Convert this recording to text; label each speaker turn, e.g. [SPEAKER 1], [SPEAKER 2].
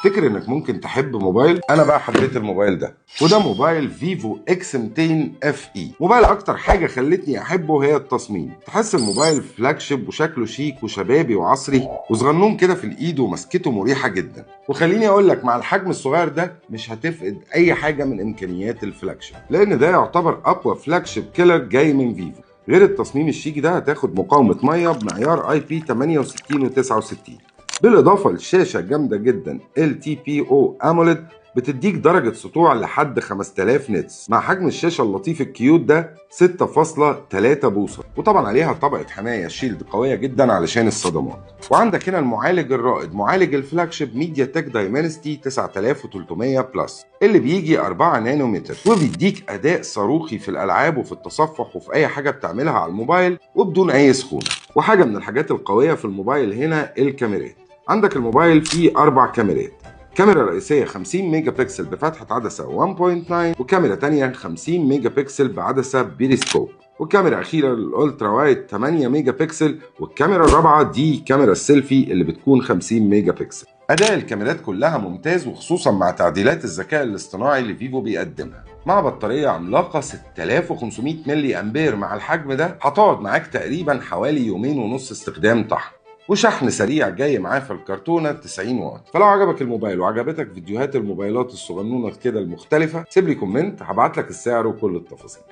[SPEAKER 1] تفتكر انك ممكن تحب موبايل؟ انا بقى حبيت الموبايل ده، وده موبايل فيفو اكس 200 اف اي. موبايل اكتر حاجه خلتني احبه هي التصميم. تحس الموبايل فلاج شيب وشكله شيك وشبابي وعصري وصغنون كده في الايد ومسكته مريحه جدا. وخليني اقول لك، مع الحجم الصغير ده مش هتفقد اي حاجه من امكانيات الفلاج شيب، لان ده يعتبر اقوى فلاج شيب كيلر جاي من فيفو. غير التصميم الشيك ده، هتاخد مقاومه ميه بمعيار اي بي 68 و69، بالاضافه لشاشه جامده جدا LTPO AMOLED بتديك درجه سطوع لحد 5000 نتس، مع حجم الشاشه اللطيف الكيوت ده 6.3 بوصه، وطبعا عليها طبقه حمايه شيلد قويه جدا علشان الصدمات. وعندك هنا المعالج الرائد، معالج الفلاج شيب ميديا تك دايمنستي 9300 بلس اللي بيجي 4 نانومتر، وبيديك اداء صاروخي في الالعاب وفي التصفح وفي اي حاجه بتعملها على الموبايل وبدون اي سخونه. وحاجه من الحاجات القويه في الموبايل هنا الكاميرات. عندك الموبايل فيه 4 كاميرات، كاميرا رئيسية 50 ميجا بكسل بفتحة عدسة 1.9، وكاميرا تانية 50 ميجا بكسل بعدسة بيريسكوب، وكاميرا أخيرة للألترا وايد 8 ميجا بكسل، والكاميرا الرابعة دي كاميرا السيلفي اللي بتكون 50 ميجا بكسل. أداء الكاميرات كلها ممتاز، وخصوصا مع تعديلات الذكاء الاصطناعي اللي فيفو بيقدمها. مع بطارية عملاقة 6500 ملي أمبير، مع الحجم ده هتقعد معاك تقريبا حوالي يومين ونص استخدام طحن، وشحن سريع جاي معاه في الكرتونه 90 واط. فلو عجبك الموبايل وعجبتك فيديوهات الموبايلات الصغنونه كده المختلفه، سيب لي كومنت، هبعت لك السعر وكل التفاصيل.